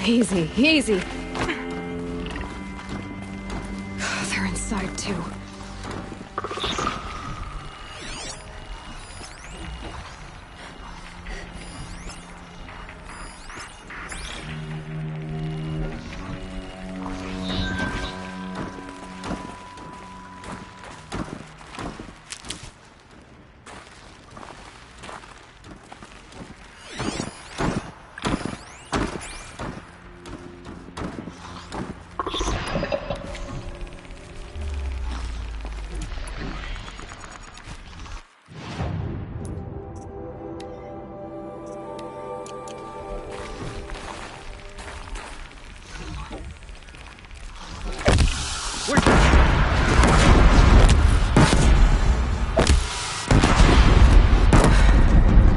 Easy, easy. They're inside, too.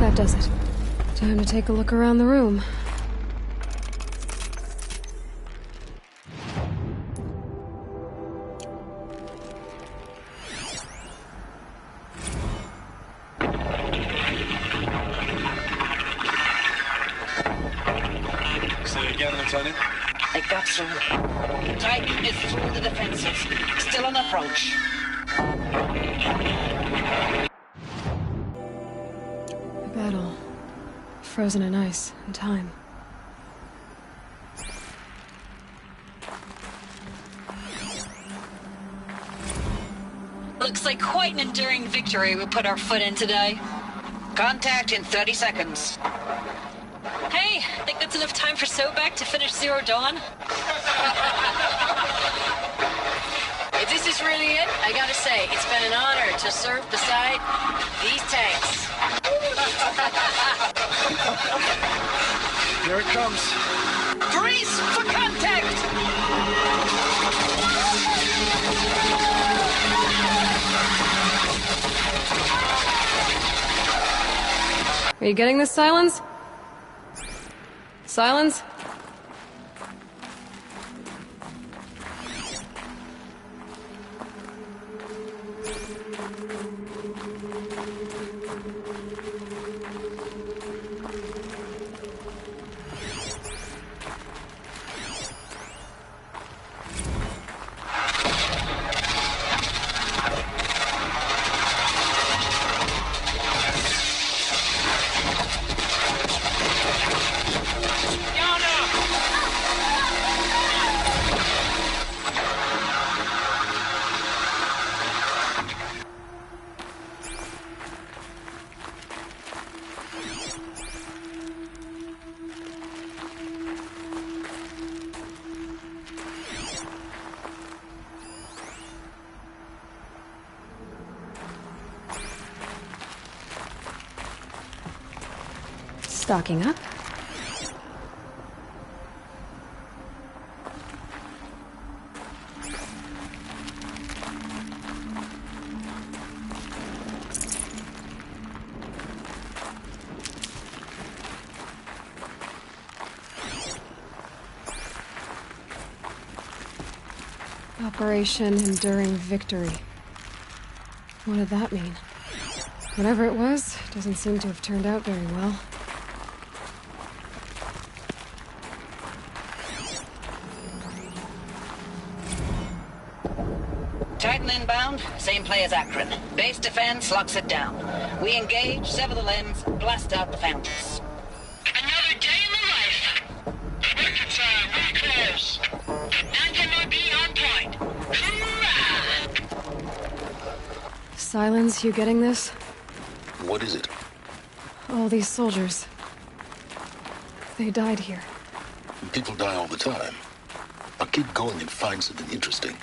That does it. Time to take a look around the room. Say again, Lieutenant. It got through. Titan is through the defenses. Still on approach. The battle. Frozen in ice and time. Looks like quite an enduring victory we put our foot in today. Contact in 30 seconds. Hey, think that's enough time for Sobek to finish Zero Dawn? If this is really it, I gotta say, it's been an honor to serve beside these tanks. Here it comes. Grease for contact! Are you getting this, Silence? Silence? Stocking up. Operation Enduring Victory. What did that mean? Whatever it was, doesn't seem to have turned out very well. Titan inbound, same play as Akron. Base defense locks it down. We engage, sever the limbs, blast out the fountains. Another day in the life. Record time, we close. MOB on point. Hoorah! Silence, you getting this? What is it? All these soldiers. They died here. People die all the time. Now keep going and find something interesting.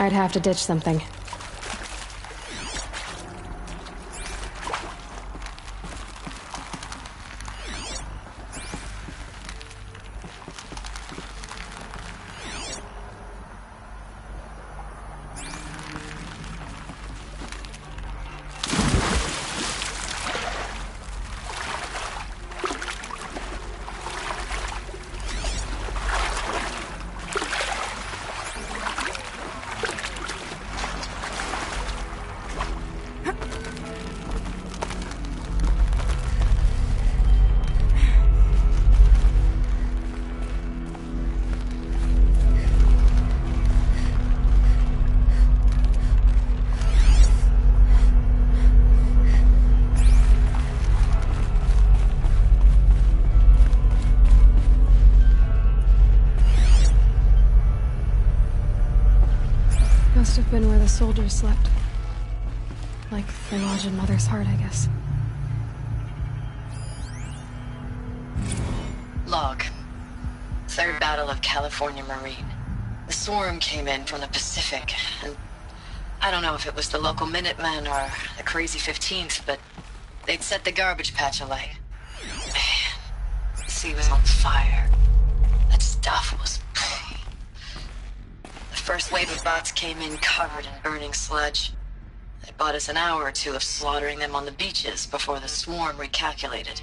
might have to ditch something. Must have been where the soldiers slept. Like the lodge in Mother's Heart, I guess. Log. Third Battle of California Marine. The swarm came in from the Pacific, and I don't know if it was the local Minutemen or the Crazy 15th, but they'd set the garbage patch alight. Man, the sea was on fire. That stuff was... The first wave of bots came in covered in burning sludge. They bought us an hour or two of slaughtering them on the beaches before the swarm recalculated.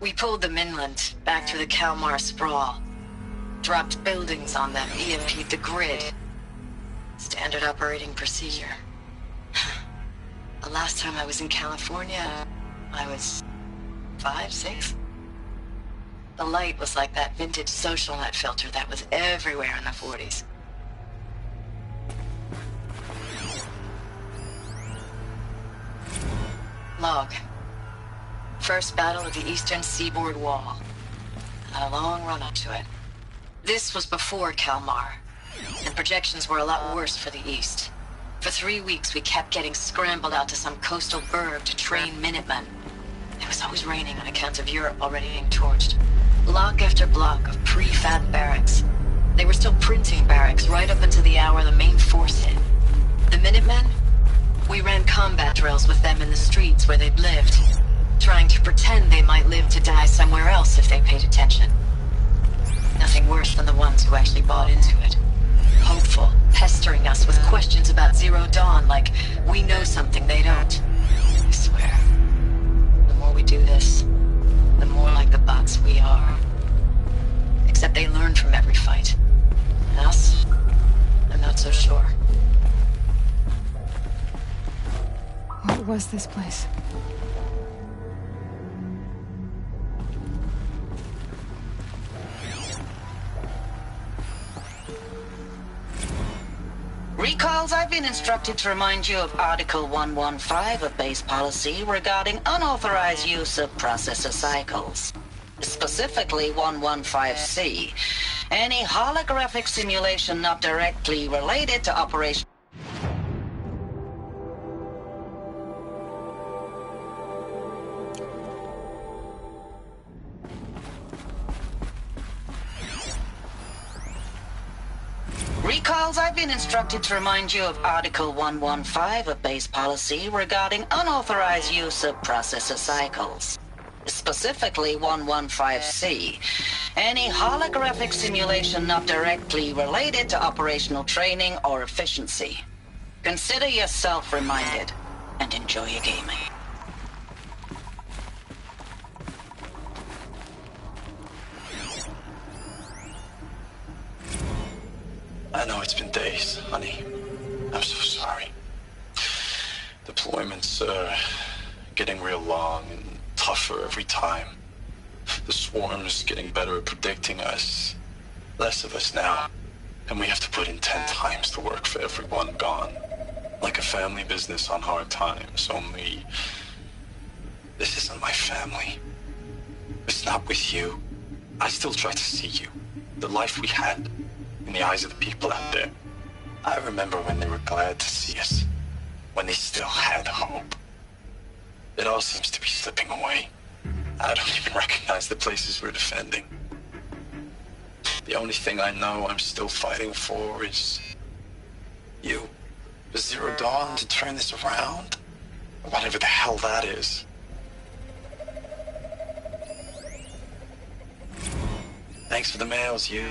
We pulled them inland, back through the Kalmar sprawl. Dropped buildings on them, EMP'd the grid. Standard operating procedure. The last time I was in California, I was 5, 6? The light was like that vintage social net filter that was everywhere in the 40s. Log. First battle of the eastern seaboard wall. Had a long run up to it. This was before Kalmar, and projections were a lot worse for the east. For 3 weeks we kept getting scrambled out to some coastal burg to train Minutemen. It was always raining on account of Europe already being torched. Block after block of prefab barracks. They were still printing barracks right up until the hour the main force hit. The Minutemen? We ran combat drills with them in the streets where they'd lived, trying to pretend they might live to die somewhere else if they paid attention. Nothing worse than the ones who actually bought into it. Hopeful, pestering us with questions about Zero Dawn like we know something they don't. I swear, the more we do this, the more like the bots we are. Except they learn from every fight. And us? I'm not so sure. What was this place? Recalls, I've been instructed to remind you of Article 115 of base policy regarding unauthorized use of processor cycles. Specifically 115C. Any holographic simulation not directly related to operation... Recalls, I've been instructed to remind you of Article 115 of base policy regarding unauthorized use of processor cycles. Specifically 115C. Any holographic simulation not directly related to operational training or efficiency. Consider yourself reminded and enjoy your gaming. I know it's been days, honey. I'm so sorry. Deployments are getting real long and tougher every time. The swarm's getting better at predicting us. Less of us now. And we have to put in 10 times the work for everyone gone. Like a family business on hard times, only... This isn't my family. It's not with you. I still try to see you. The life we had. In the eyes of the people out there. I remember when they were glad to see us. When they still had hope. It all seems to be slipping away. I don't even recognize the places we're defending. The only thing I know I'm still fighting for is... you. Zero Dawn to turn this around? Whatever the hell that is. Thanks for the mails, you.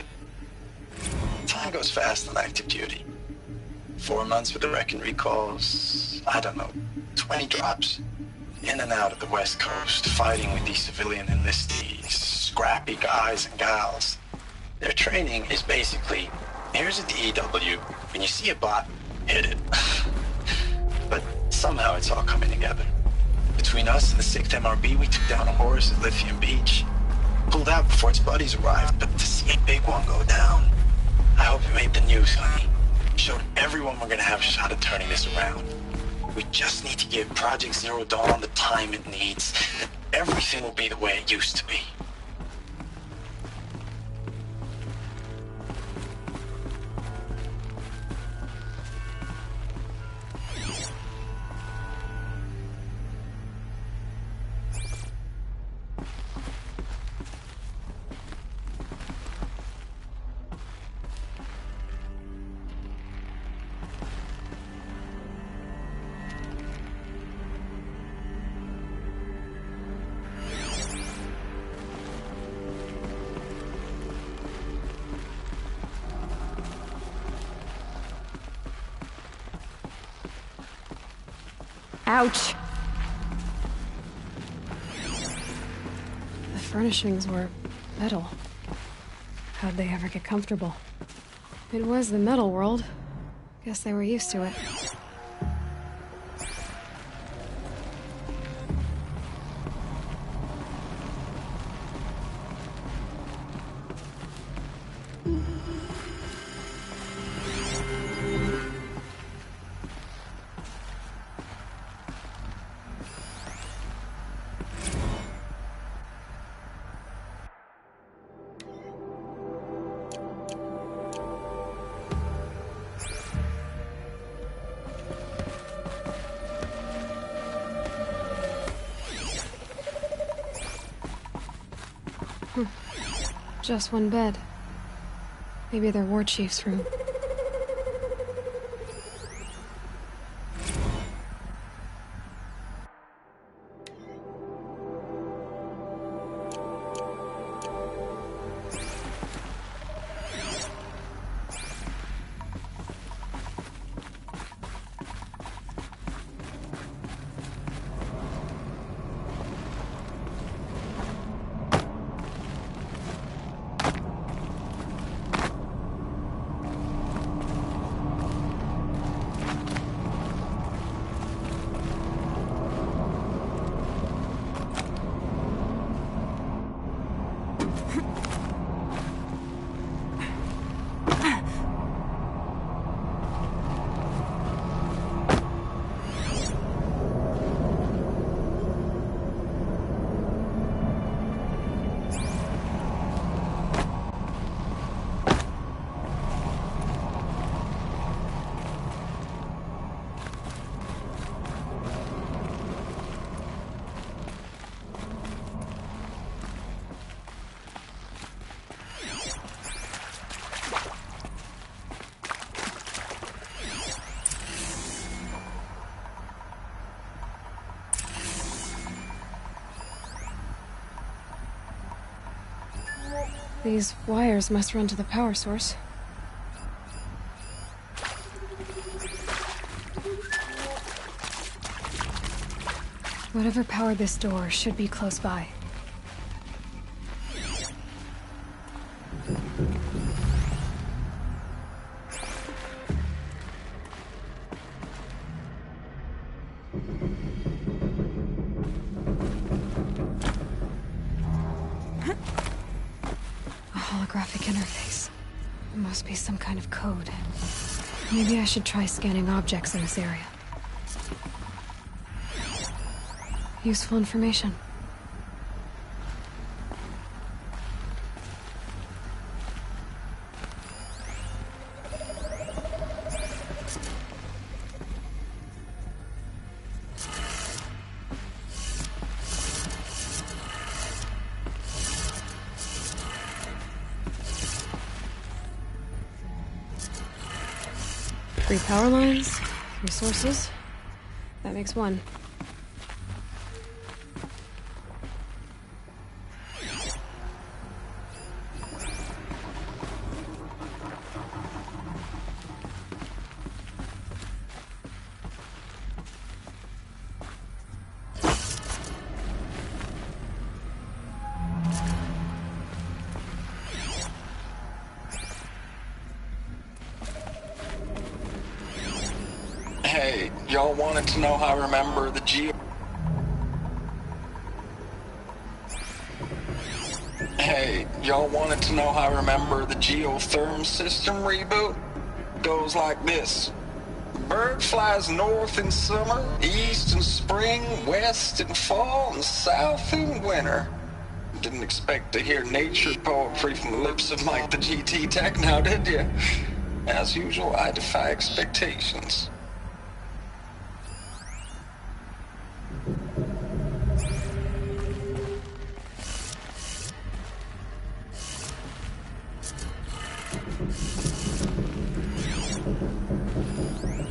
Time goes fast on active duty. 4 months with the wreck and recalls, I don't know, 20 drops. In and out of the West Coast, fighting with these civilian enlistees, scrappy guys and gals. Their training is basically, here's a DEW, when you see a bot, hit it. But somehow it's all coming together. Between us and the 6th MRB, we took down a horse at Lithium Beach. Pulled out before its buddies arrived, but to see a big one go down, I hope it made the news, honey. Showed everyone we're gonna have a shot at turning this around. We just need to give Project Zero Dawn the time it needs, and everything will be the way it used to be. Ouch! The furnishings were metal. How'd they ever get comfortable? It was the metal world. Guess they were used to it. Just one bed. Maybe their war chief's room. These wires must run to the power source. Whatever powered this door should be close by. Interface. It must be some kind of code. Maybe I should try scanning objects in this area. Useful information. Three power lines, Resources. That makes one. Hey, y'all wanted to know how I remember the geo... Hey, y'all wanted to know how I remember the geotherm system reboot? Goes like this. Bird flies north in summer, east in spring, west in fall, and south in winter. Didn't expect to hear nature poetry from the lips of Mike the GT Tech now, did you? As usual, I defy expectations.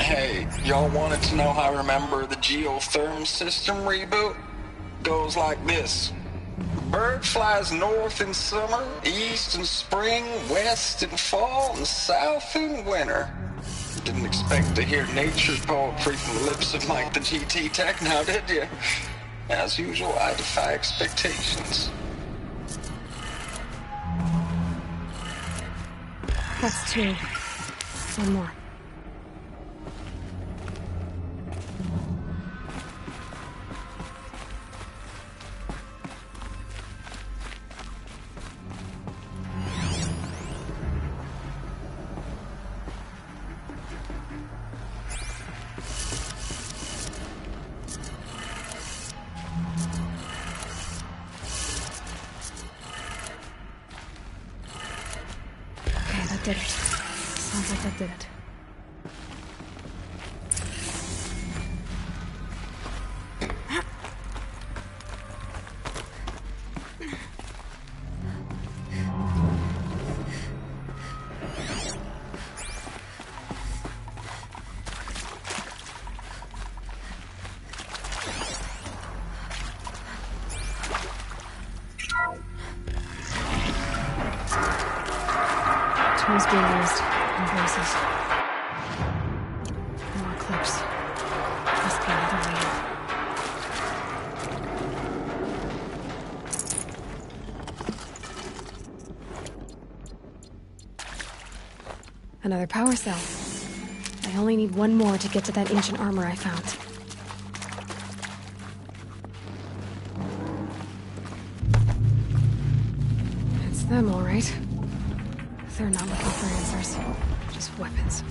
Hey, y'all wanted to know how I remember the geotherm system reboot? Goes like this. Bird flies north in summer, east in spring, west in fall, and south in winter. Didn't expect to hear nature poetry from the lips of Mike the GT Tech now, did you? As usual, I defy expectations. That's two. One more. Okay, that did it. Sounds like that did it. Tools being used in places. More clips. Must be another way in. Another power cell. I only need one more to get to that ancient armor I found. It's them, all right. They're not looking for answers, just weapons.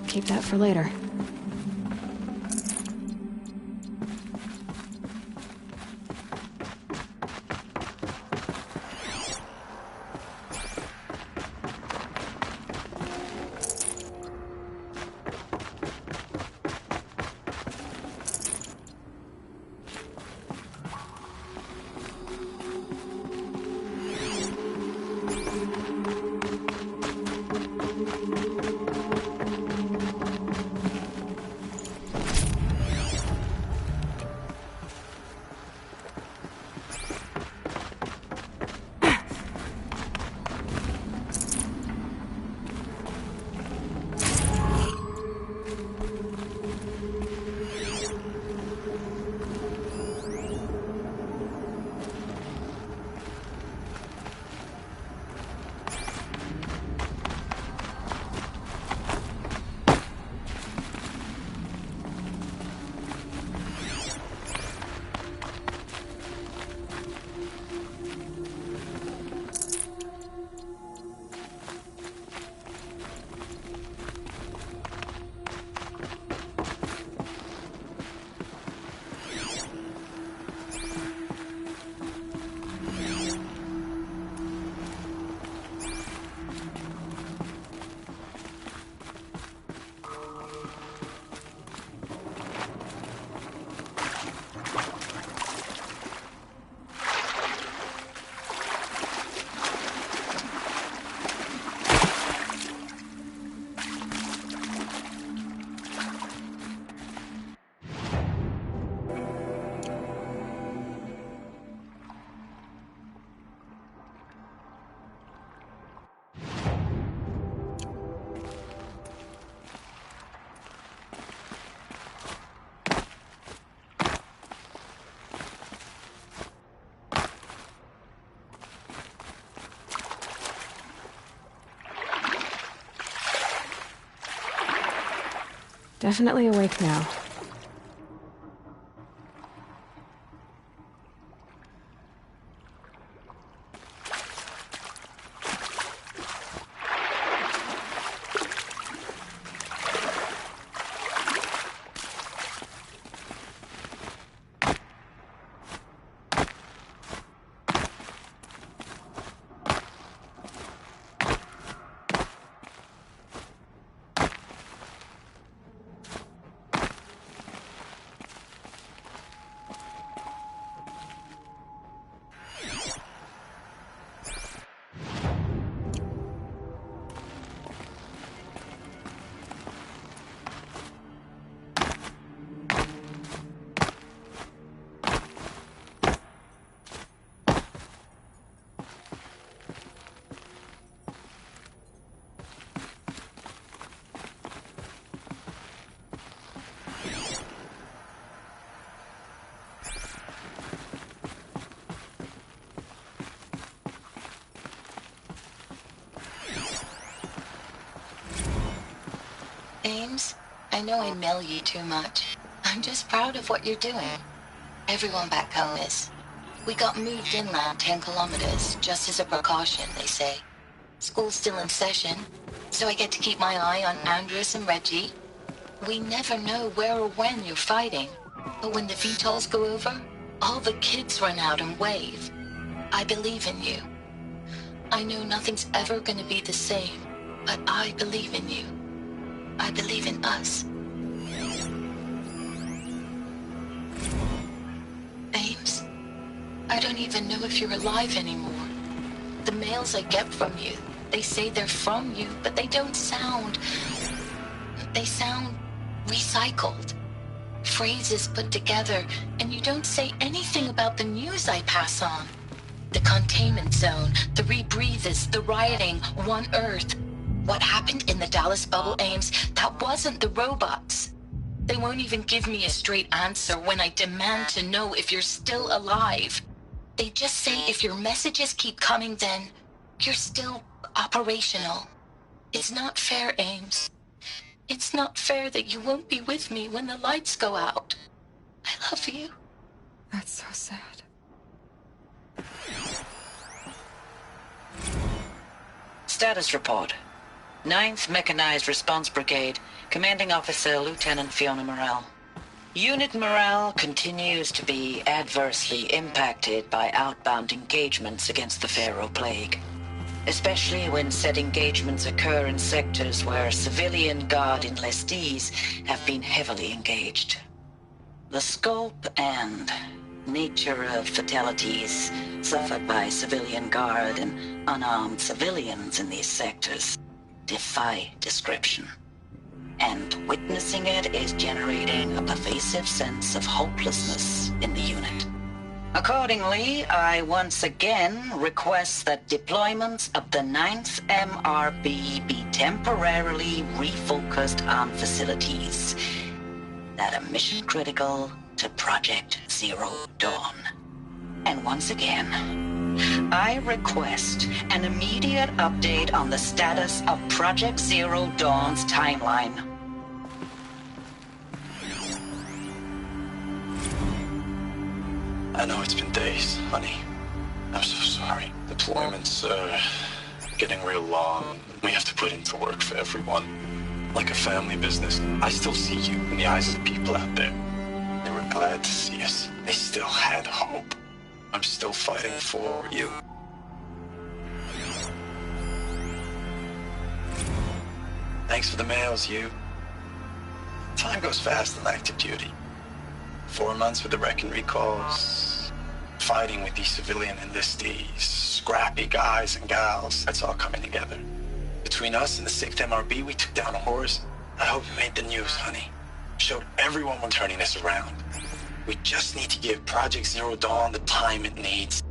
Keep that for later. Definitely awake now. Ames, I know I mail you too much. I'm just proud of what you're doing. Everyone back home is. We got moved inland 10 kilometers, just as a precaution, they say. School's still in session, so I get to keep my eye on Andres and Reggie. We never know where or when you're fighting, but when the VTOLs go over, all the kids run out and wave. I believe in you. I know nothing's ever gonna be the same, but I believe in you. I believe in us. Ames, I don't even know if you're alive anymore. The mails I get from you, they say they're from you, but they don't sound... They sound recycled. Phrases put together, and you don't say anything about the news I pass on. The containment zone, the rebreathers, the rioting, One Earth. What happened in the Dallas bubble, Ames, that wasn't the robots. They won't even give me a straight answer when I demand to know if you're still alive. They just say if your messages keep coming, then you're still operational. It's not fair, Ames. It's not fair that you won't be with me when the lights go out. I love you. That's so sad. Status report. Ninth Mechanized Response Brigade, Commanding Officer Lieutenant Fiona Morrell. Unit morale continues to be adversely impacted by outbound engagements against the Pharaoh Plague, especially when said engagements occur in sectors where civilian guard enlistees have been heavily engaged. The scope and nature of fatalities suffered by civilian guard and unarmed civilians in these sectors defy description. And witnessing it is generating a pervasive sense of hopelessness in the unit. Accordingly, I once again request that deployments of the 9th MRB be temporarily refocused on facilities that are mission critical to Project Zero Dawn. And once again, I request an immediate update on the status of Project Zero Dawn's timeline. I know it's been days, honey. I'm so sorry. Deployments are getting real long. We have to put into work for everyone. Like a family business. I still see you in the eyes of the people out there. They were glad to see us. They still had hope. I'm still fighting for you. Thanks for the mails, you. Time goes fast on active duty. 4 months with the wreck and recalls, fighting with these civilian enlistees, scrappy guys and gals, that's all coming together. Between us and the 6th MRB, we took down a horse. I hope it made the news, honey. Showed everyone we're turning this around. We just need to give Project Zero Dawn the time it needs.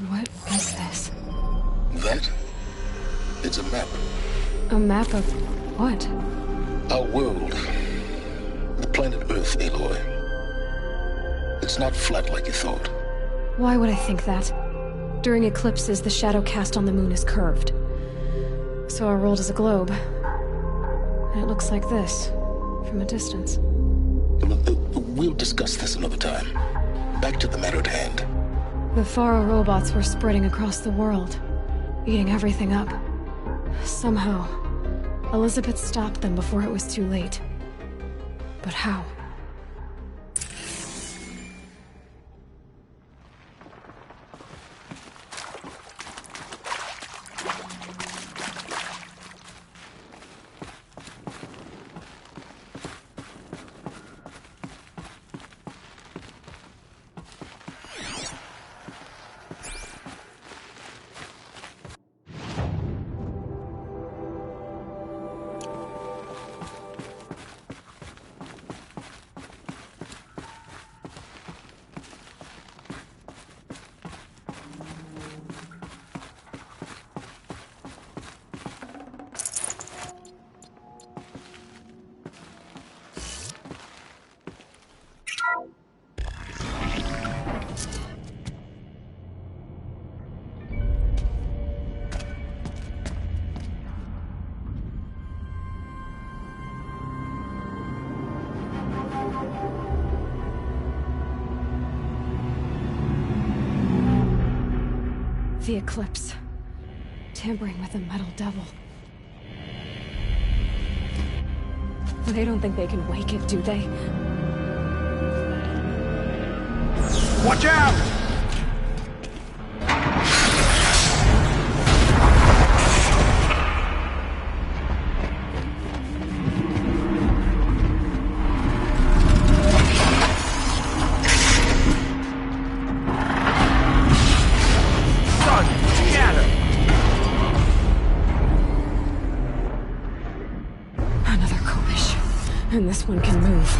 What is this? That? It's a map. A map of what? Our world. The planet Earth, Aloy. It's not flat like you thought. Why would I think that? During eclipses, the shadow cast on the moon is curved. So our world is a globe. And it looks like this, from a distance. We'll discuss this another time. Back to the matter at hand. The Faro robots were spreading across the world, eating everything up. Somehow, Elizabeth stopped them before it was too late. But how? The eclipse. tampering with a metal devil. They don't think they can wake it, do they? Watch out! Another Kobish. And this one can move.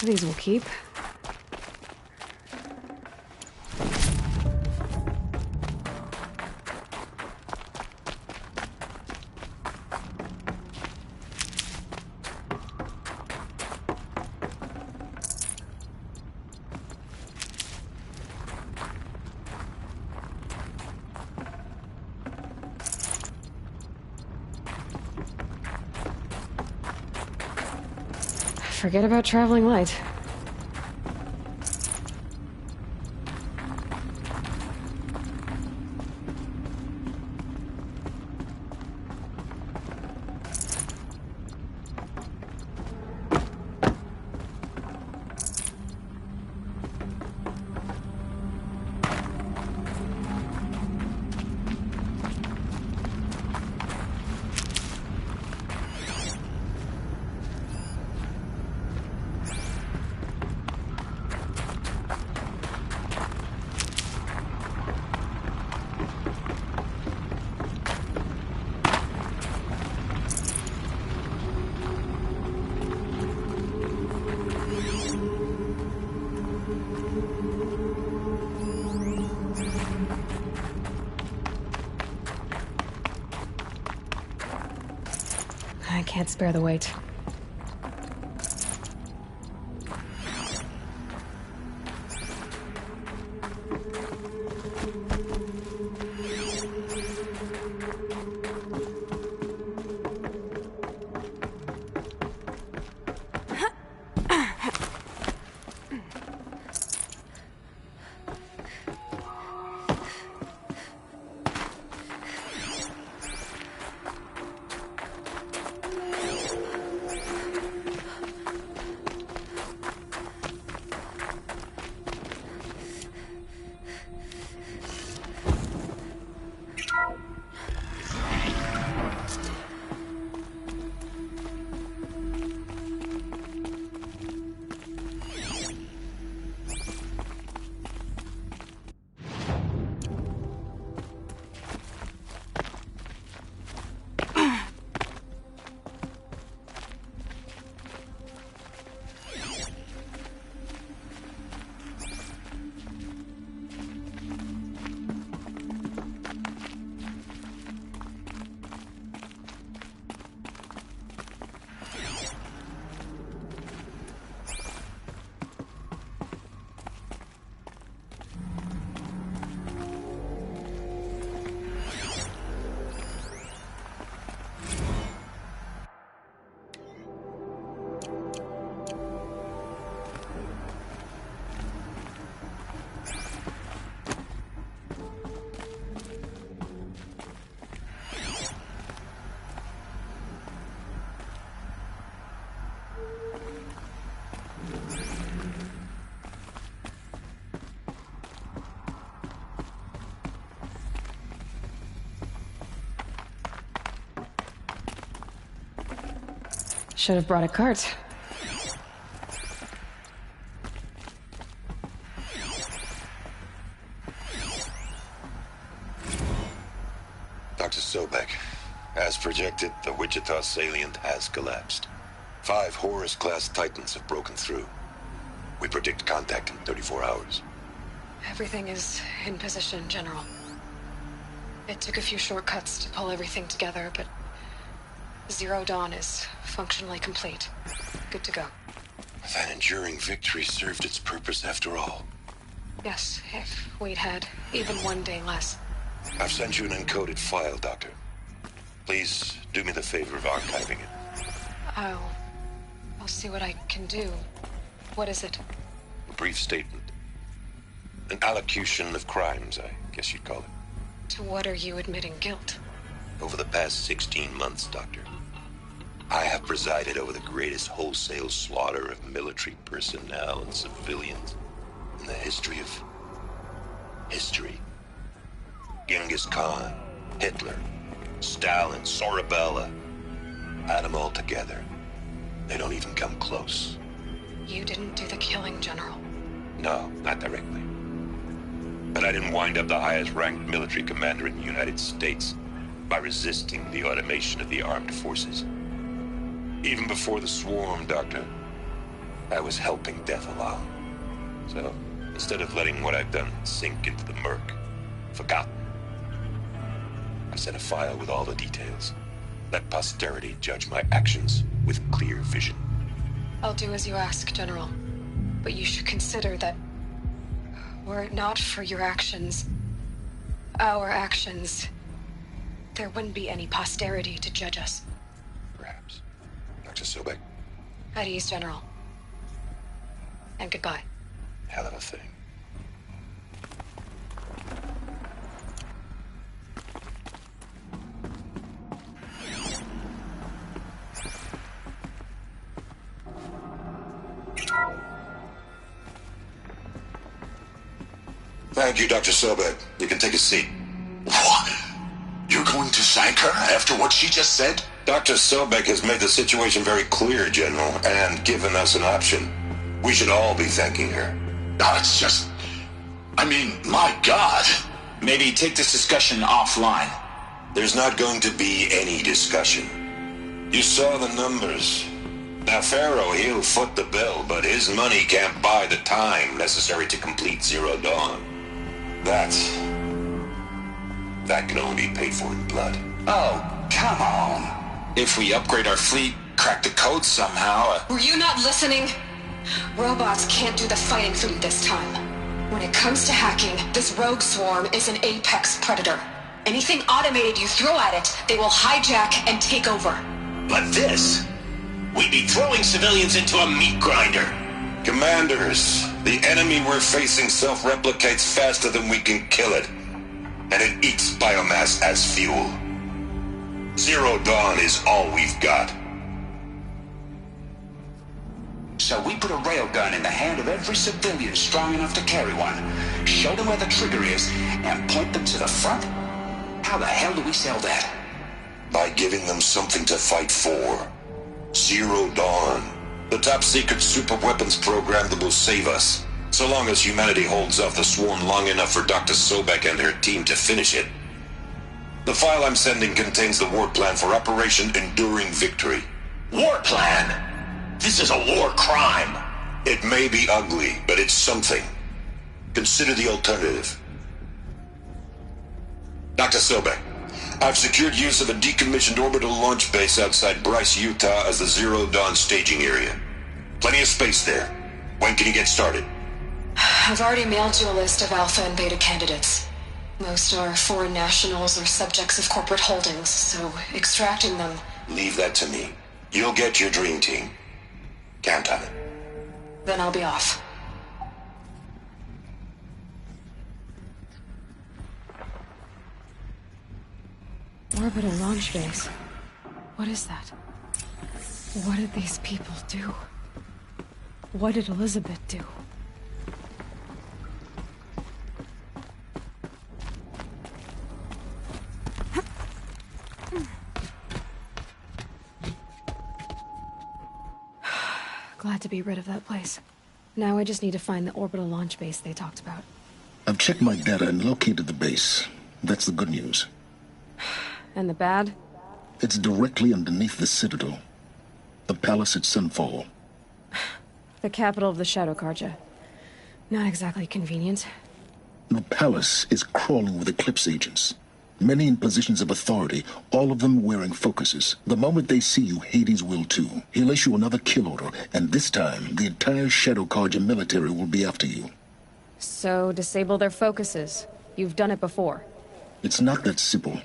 These will keep. Forget about traveling light. I can't spare the weight. Should have brought a cart. Dr. Sobek, as projected, the Wichita salient has collapsed. 5 Horus-class Titans have broken through. We predict contact in 34 hours. Everything is in position, General. It took a few shortcuts to pull everything together, but Zero Dawn is functionally complete. Good to go. That enduring victory served its purpose after all. Yes, if we'd had even one day less. I've sent you an encoded file, Doctor. Please do me the favor of archiving it. I'll see what I can do. What is it? A brief statement. An allocution of crimes, I guess you'd call it. To what are you admitting guilt? Over the past 16 months, Doctor, I have presided over the greatest wholesale slaughter of military personnel and civilians in the history of history. Genghis Khan, Hitler, Stalin, Sorabella. Add them all together. They don't even come close. You didn't do the killing, General. No, not directly. But I didn't wind up the highest-ranked military commander in the United States by resisting the automation of the armed forces. Even before the swarm, Doctor, I was helping death along. So, instead of letting what I've done sink into the murk, forgotten, I sent a file with all the details. Let posterity judge my actions with clear vision. I'll do as you ask, General. But you should consider that were it not for your actions, our actions, there wouldn't be any posterity to judge us. Perhaps. Dr. Sobek? At ease, General. And goodbye. Hell of a thing. Thank you, Dr. Sobek. You can take a seat. What? You're going to thank her after what she just said? Dr. Sobek has made the situation very clear, General, and given us an option. We should all be thanking her. No, it's just... I mean, my God. Maybe take this discussion offline. There's not going to be any discussion. You saw the numbers. Now, Pharaoh, he'll foot the bill, but his money can't buy the time necessary to complete Zero Dawn. That can only be paid for in blood. Oh, come on. If we upgrade our fleet, crack the code somehow... Were you not listening? Robots can't do the fighting for you this time. When it comes to hacking, this rogue swarm is an apex predator. Anything automated you throw at it, they will hijack and take over. But this... we'd be throwing civilians into a meat grinder. Commanders, the enemy we're facing self-replicates faster than we can kill it. And it eats biomass as fuel. Zero Dawn is all we've got. So we put a railgun in the hand of every civilian strong enough to carry one, show them where the trigger is, and point them to the front? How the hell do we sell that? By giving them something to fight for. Zero Dawn. The top-secret superweapons program that will save us. So long as humanity holds off the swarm long enough for Dr. Sobek and her team to finish it. The file I'm sending contains the war plan for Operation Enduring Victory. War plan? This is a war crime. It may be ugly, but it's something. Consider the alternative. Dr. Sobek, I've secured use of a decommissioned orbital launch base outside Bryce, Utah as the Zero Dawn staging area. Plenty of space there. When can you get started? I've already mailed you a list of alpha and beta candidates. Most are foreign nationals or subjects of corporate holdings, so extracting them... Leave that to me. You'll get your dream team. Count on it. Then I'll be off. Orbital launch base. What is that? What did these people do? What did Elizabeth do? Glad to be rid of that place. Now I just need to find the orbital launch base they talked about. I've checked my data and located the base. That's the good news. And the bad? It's directly underneath the Citadel. The palace at Sunfall. The capital of the Shadow Carja. Not exactly convenient. The palace is crawling with Eclipse agents. Many in positions of authority, all of them wearing focuses. The moment they see you, Hades will too. He'll issue another kill order, and this time, the entire Shadow Carja military will be after you. So, disable their focuses. You've done it before. It's not that simple.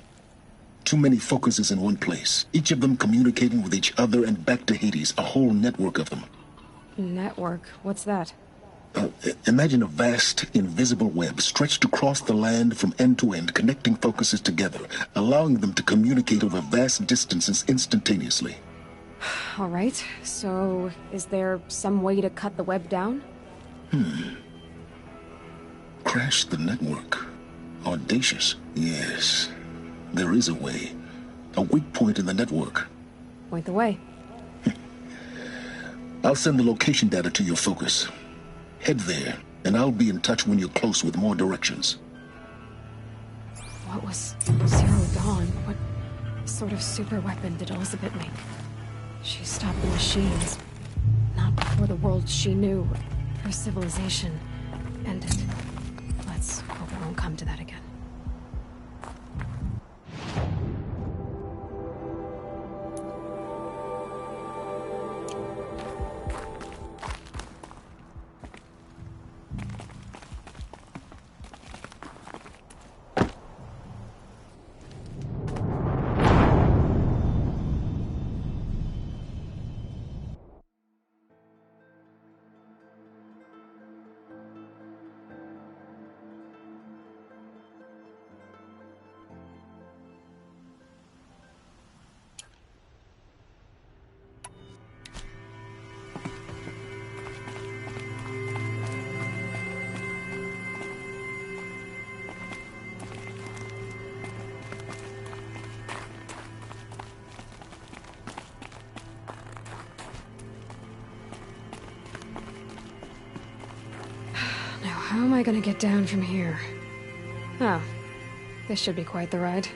Too many focuses in one place, each of them communicating with each other and back to Hades, a whole network of them. Network? What's that? Imagine a vast, invisible web stretched across the land from end to end, connecting focuses together, allowing them to communicate over vast distances instantaneously. All right, so is there some way to cut the web down? Crash the network. Audacious. Yes, there is a way. A weak point in the network. Point the way. I'll send the location data to your focus. Head there, and I'll be in touch when you're close with more directions. What was Zero Dawn? What sort of super weapon did Elizabeth make? She stopped the machines, not before the world she knew, her civilization, ended. Let's hope it won't come to that again. How am I gonna get down from here? Oh, this should be quite the ride.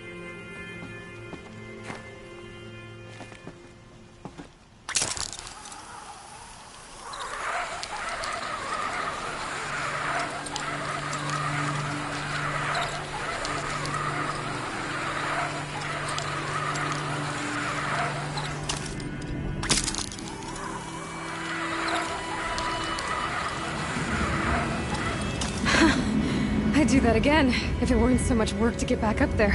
I'd do that again, if it weren't so much work to get back up there.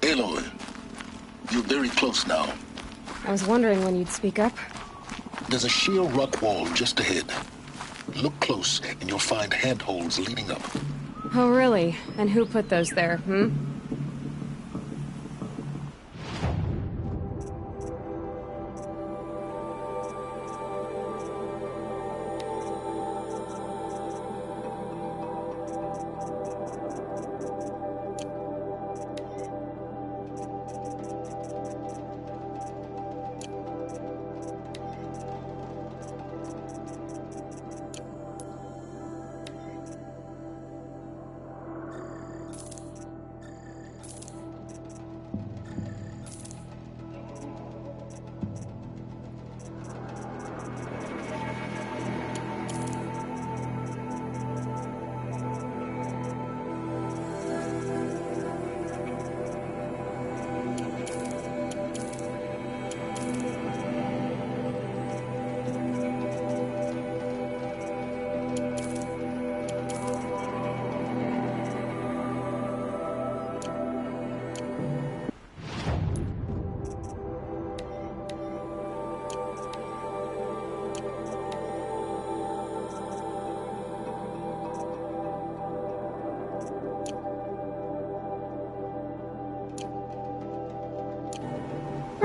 Aloy, you're very close now. I was wondering when you'd speak up. There's a sheer rock wall just ahead. Look close, and you'll find handholds leading up. Oh, really? And who put those there, hmm?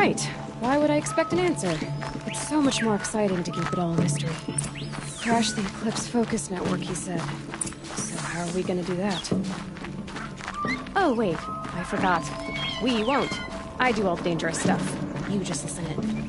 Right. Why would I expect an answer? It's so much more exciting to keep it all a mystery. Crash the Eclipse Focus Network, he said. So how are we gonna do that? Oh, wait. I forgot. We won't. I do all the dangerous stuff. You just listen in.